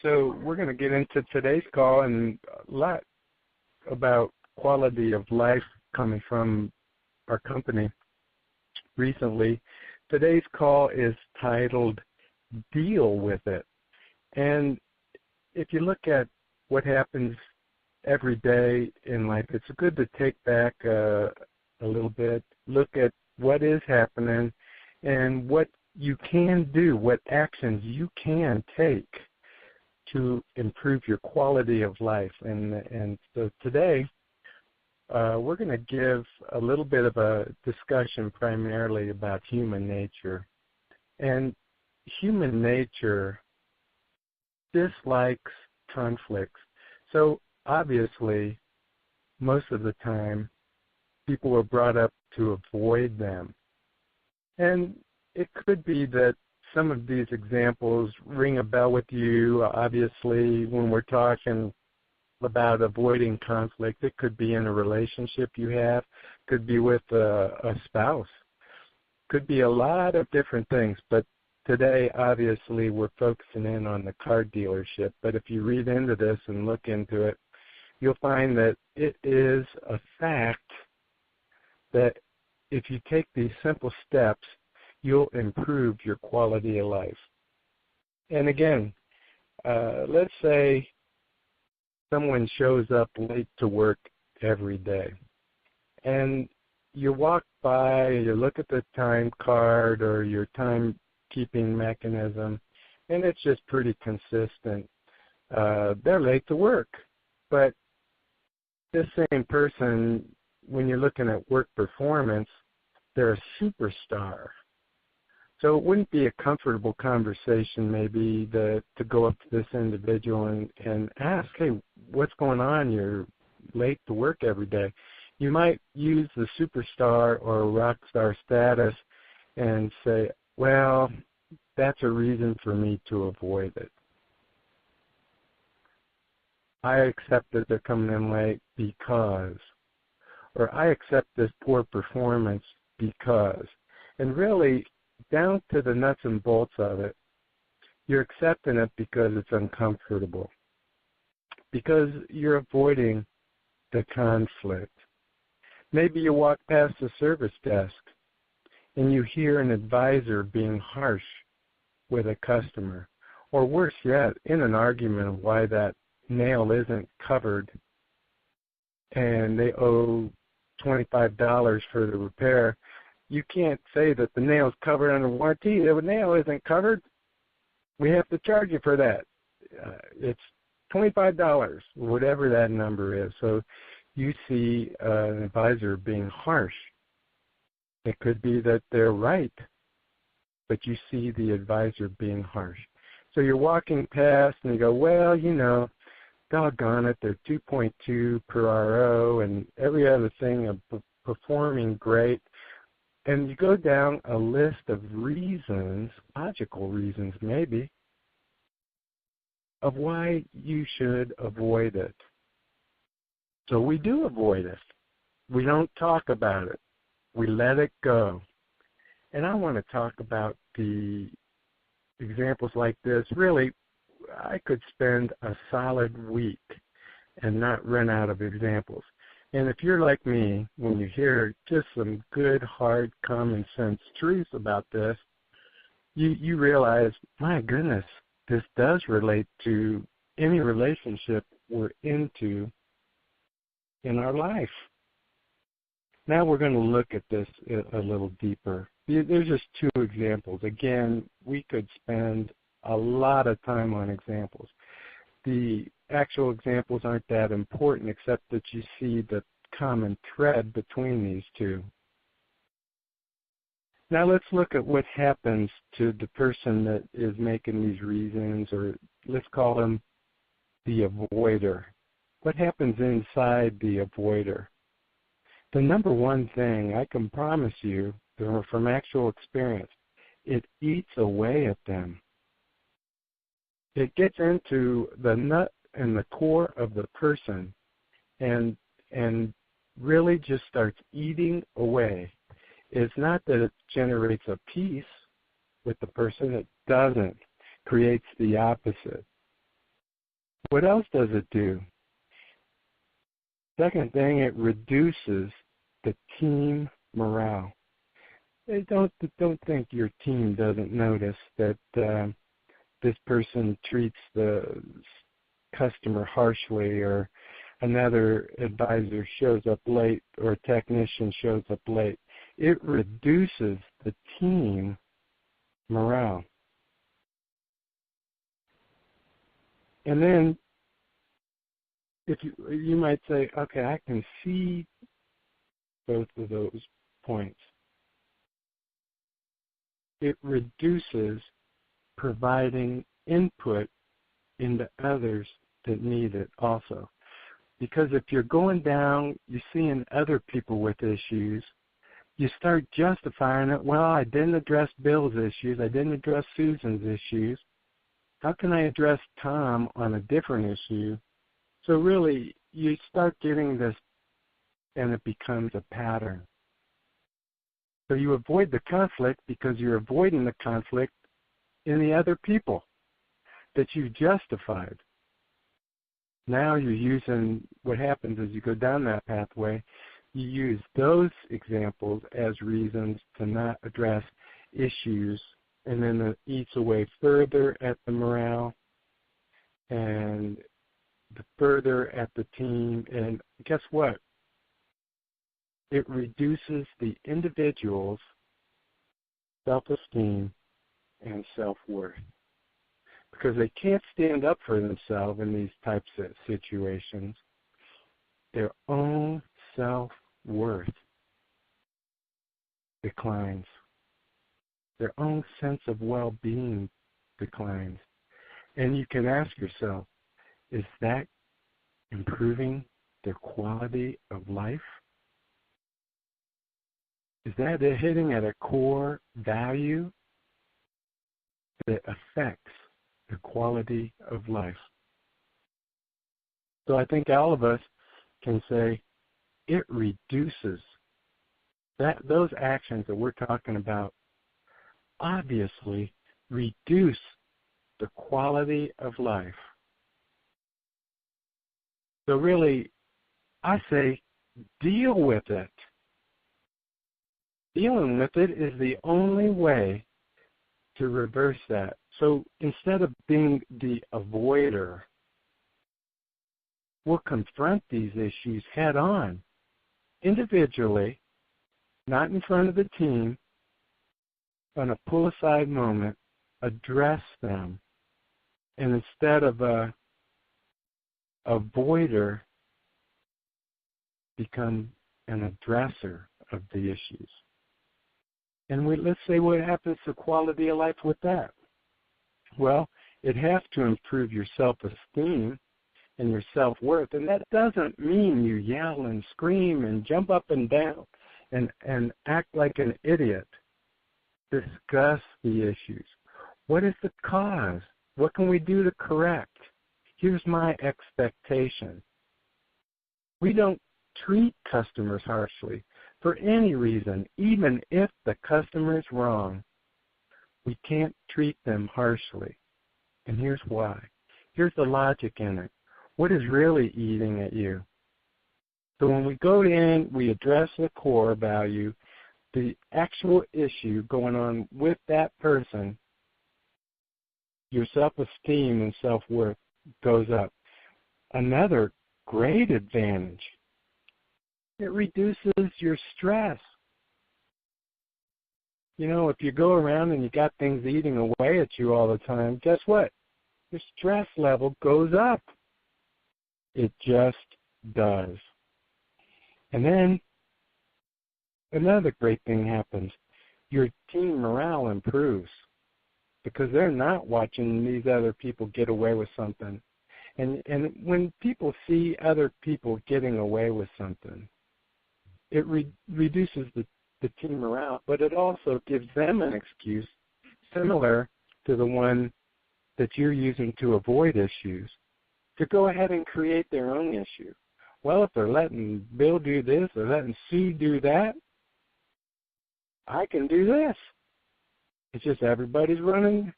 So we're going to get into today's call and a lot about quality of life coming from our company recently. Today's call is titled Deal With It. And if you look at what happens every day in life, it's good to take back a little bit, look at what is happening and what you can do, what actions you can take to improve your quality of life. And so today we're going to give a little bit of a discussion primarily about human nature. And human nature dislikes conflicts. So obviously, most of the time, people are brought up to avoid them. And it could be that some of these examples ring a bell with you. Obviously, when we're talking about avoiding conflict, it could be in a relationship you have, could be with a spouse, could be a lot of different things. But today, obviously, we're focusing in on the car dealership. But if you read into this and look into it, you'll find that it is a fact that if you take these simple steps, you'll improve your quality of life. And again, let's say someone shows up late to work every day, and you walk by, you look at the time card or your timekeeping mechanism, and it's just pretty consistent. They're late to work. But this same person, when you're looking at work performance, they're a superstar. So it wouldn't be a comfortable conversation maybe to go up to this individual and ask, hey, what's going on? You're late to work every day. You might use the superstar or rock star status and say, well, that's a reason for me to avoid it. I accept that they're coming in late because, or I accept this poor performance because. And really, down to the nuts and bolts of it, you're accepting it because it's uncomfortable, because you're avoiding the conflict. Maybe you walk past the service desk and you hear an advisor being harsh with a customer, or worse yet, in an argument of why that nail isn't covered and they owe $25 for the repair. You can't say that the nail's covered under warranty. The nail isn't covered. We have to charge you for that. It's $25, whatever that number is. So you see an advisor being harsh. It could be that they're right, but you see the advisor being harsh. So you're walking past and you go, well, doggone it, they're 2.2 per RO and every other thing of performing great. And you go down a list of reasons, logical reasons maybe, of why you should avoid it. So we do avoid it. We don't talk about it. We let it go. And I want to talk about the examples like this. Really, I could spend a solid week and not run out of examples. And if you're like me, when you hear just some good, hard, common sense truths about this, you realize, my goodness, this does relate to any relationship we're into in our life. Now we're going to look at this a little deeper. There's just two examples. Again, we could spend a lot of time on examples. The actual examples aren't that important except that you see the common thread between these two. Now let's look at what happens to the person that is making these reasons, or let's call them the avoider. What happens inside the avoider? The number one thing I can promise you from actual experience, it eats away at them. It gets into the nut and the core of the person and really just starts eating away. It's not that it generates a peace with the person. It doesn't. Creates the opposite. What else does it do? Second thing, it reduces the team morale. Don't think your team doesn't notice that this person treats the customer harshly, or another advisor shows up late, or a technician shows up late. It reduces the team morale. And then if you might say, okay, I can see both of those points. It reduces providing input into others that need it also. Because if you're going down, you're seeing other people with issues, you start justifying it. Well, I didn't address Bill's issues. I didn't address Susan's issues. How can I address Tom on a different issue? So really, you start getting this, and it becomes a pattern. So you avoid the conflict because you're avoiding the conflict in the other people that you justified. Now you're using, what happens is you go down that pathway, you use those examples as reasons to not address issues, and then it eats away further at the morale and further at the team. And guess what? It reduces the individual's self-esteem and self-worth, because they can't stand up for themselves in these types of situations. Their own self-worth declines. Their own sense of well-being declines. And you can ask yourself, is that improving their quality of life? Is that hitting at a core value that affects the quality of life? So I think all of us can say it reduces those actions that we're talking about obviously reduce the quality of life. So really, I say deal with it. Dealing with it is the only way to reverse that. So instead of being the avoider, we'll confront these issues head on, individually, not in front of the team, on a pull-aside moment, address them. And instead of a avoider, become an addresser of the issues. And let's say what happens to quality of life with that? Well, it has to improve your self-esteem and your self-worth. And that doesn't mean you yell and scream and jump up and down and act like an idiot. Discuss the issues. What is the cause? What can we do to correct? Here's my expectation. We don't treat customers harshly for any reason, even if the customer is wrong. We can't treat them harshly. And here's why. Here's the logic in it. What is really eating at you? So when we go in, we address the core value, the actual issue going on with that person, your self-esteem and self-worth goes up. Another great advantage, it reduces your stress. You know, if you go around and you got things eating away at you all the time, guess what? Your stress level goes up. It just does. And then another great thing happens. Your team morale improves because they're not watching these other people get away with something. And when people see other people getting away with something, it reduces the team morale, but it also gives them an excuse similar to the one that you're using to avoid issues, to go ahead and create their own issue. Well, if they're letting Bill do this or letting Sue do that, I can do this. It's just everybody's doing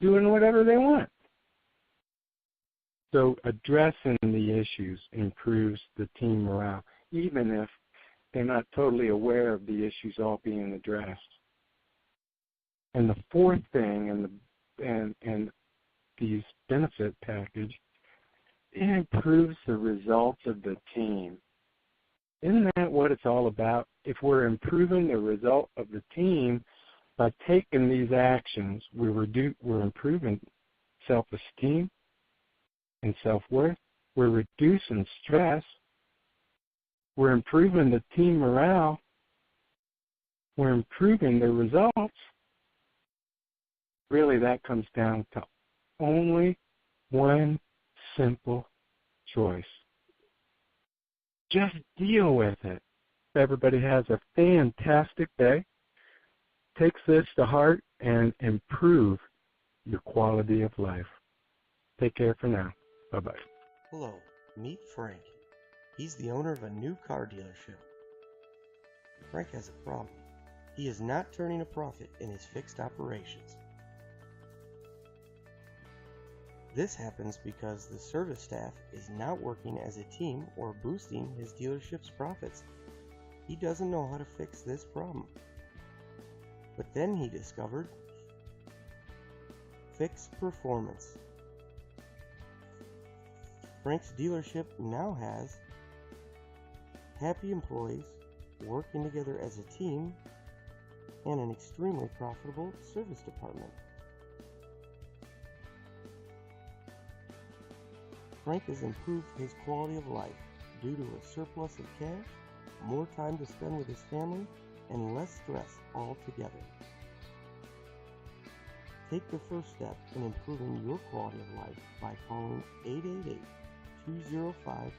whatever they want. So addressing the issues improves the team morale, even if they're not totally aware of the issues all being addressed. And the fourth thing, and these benefit package, it improves the results of the team. Isn't that what it's all about? If we're improving the result of the team by taking these actions, we're improving self-esteem and self-worth. We're reducing stress. We're improving the team morale. We're improving the results. Really, that comes down to only one simple choice. Just deal with it. Everybody has a fantastic day. Take this to heart and improve your quality of life. Take care for now. Bye-bye. Hello, meet Frank. He's the owner of a new car dealership. Frank has a problem. He is not turning a profit in his fixed operations. This happens because the service staff is not working as a team or boosting his dealership's profits. He doesn't know how to fix this problem. But then he discovered Fix Performance. Frank's dealership now has happy employees working together as a team and an extremely profitable service department. Frank has improved his quality of life due to a surplus of cash, more time to spend with his family, and less stress altogether. Take the first step in improving your quality of life by calling 888-205-8718